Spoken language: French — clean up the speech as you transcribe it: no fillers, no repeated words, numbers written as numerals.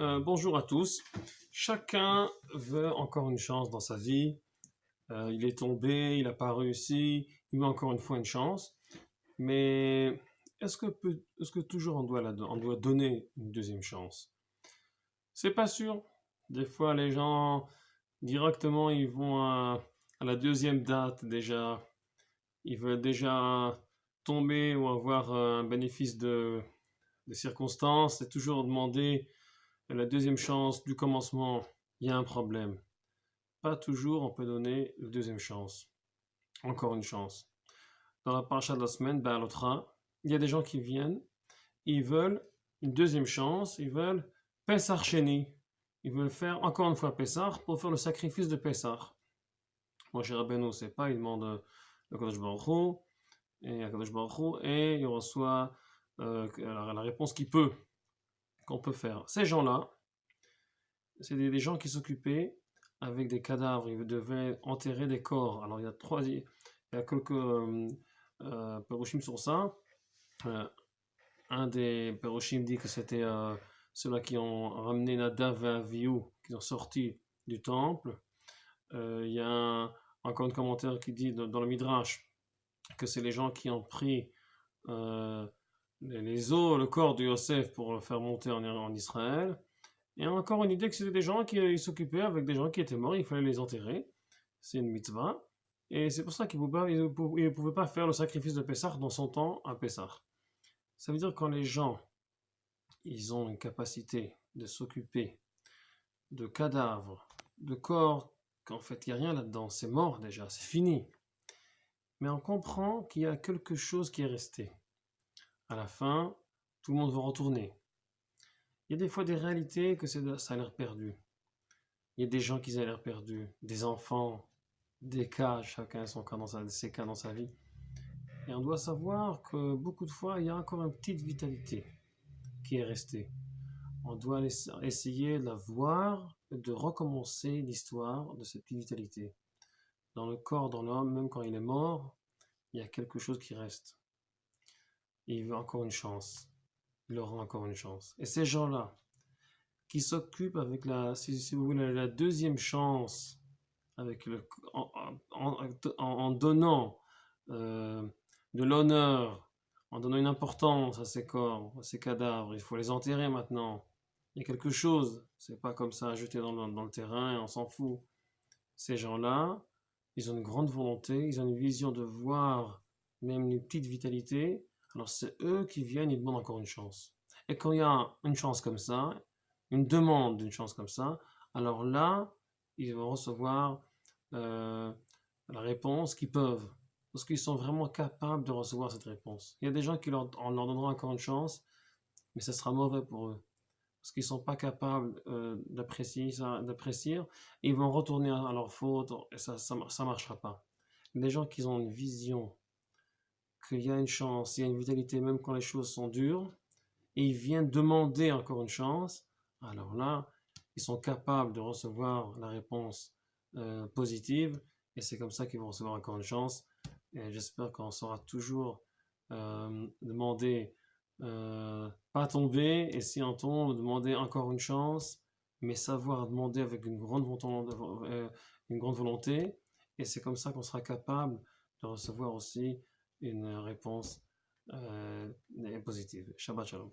Bonjour à tous. Chacun veut encore une chance dans sa vie. Il est tombé, il n'a pas réussi, il veut encore une fois une chance. Mais est-ce que toujours on doit donner une deuxième chance? C'est pas sûr. Des fois, les gens directement ils vont à la deuxième date déjà. Ils veulent déjà tomber ou avoir un bénéfice des circonstances. C'est toujours demander la deuxième chance du commencement. Il y a un problème. Pas toujours on peut donner la deuxième chance. Encore une chance. Dans la paracha de la semaine, l'autre, il y a des gens qui viennent, ils veulent une deuxième chance, ils veulent Pessah Sheni. Ils veulent faire encore une fois Pessah pour faire le sacrifice de Pessah. Moi, chez Rabbeinu, c'est pas, il demande le Kadosh Baruch Hu, et à Kadosh Baruch Hu, et il reçoit la réponse qu'on peut faire. Ces gens-là, c'est des gens qui s'occupaient avec des cadavres, ils devaient enterrer des corps. Alors il y a quelques Perushim sur ça. Euh, un des Perushim dit que c'était ceux-là qui ont ramené Nadav et Avihu, qui sont sortis du temple. Il y a encore un commentaire qui dit dans le Midrash que c'est les gens qui ont pris les os, le corps de Yosef pour le faire monter en Israël. Et encore une idée que c'était des gens qui s'occupaient avec des gens qui étaient morts, il fallait les enterrer. C'est une mitzvah. Et c'est pour ça qu'ils ne pouvaient pas faire le sacrifice de Pessah dans son temps à Pessah. Ça veut dire que quand les gens ils ont une capacité de s'occuper de cadavres, de corps, qu'en fait il n'y a rien là-dedans, c'est mort déjà, c'est fini. Mais on comprend qu'il y a quelque chose qui est resté. À la fin, tout le monde va retourner. Il y a des fois des réalités que ça a l'air perdu. Il y a des gens qui ont l'air perdus, des enfants, des cas, chacun a ses cas dans sa vie. Et on doit savoir que beaucoup de fois, il y a encore une petite vitalité qui est restée. On doit essayer de la voir, de recommencer l'histoire de cette petite vitalité. Dans le corps, dans l'homme, même quand il est mort, il y a quelque chose qui reste. Et il veut encore une chance. Il aura encore une chance. Et ces gens-là, qui s'occupent avec si vous voulez, la deuxième chance, avec en donnant de l'honneur, en donnant une importance à ces corps, à ces cadavres, il faut les enterrer maintenant. Il y a quelque chose, c'est pas comme ça jeté dans le terrain et on s'en fout. Ces gens-là, ils ont une grande volonté, ils ont une vision de voir même une petite vitalité. Alors c'est eux qui viennent, ils demandent encore une chance. Et quand il y a une chance comme ça, une demande d'une chance comme ça, alors là, ils vont recevoir la réponse qu'ils peuvent. Parce qu'ils sont vraiment capables de recevoir cette réponse. Il y a des gens on leur donnera encore une chance, mais ce sera mauvais pour eux. Parce qu'ils ne sont pas capables d'apprécier, ils vont retourner à leur faute, et ça ne marchera pas. Les gens qui ont une vision, qu'il y a une chance, il y a une vitalité même quand les choses sont dures, et ils viennent demander encore une chance, alors là, ils sont capables de recevoir la réponse positive, et c'est comme ça qu'ils vont recevoir encore une chance. Et j'espère qu'on saura toujours demander, pas tomber, et si on tombe, demander encore une chance, mais savoir demander avec une grande volonté, et c'est comme ça qu'on sera capable de recevoir aussi une réponse positive. Shabbat Shalom.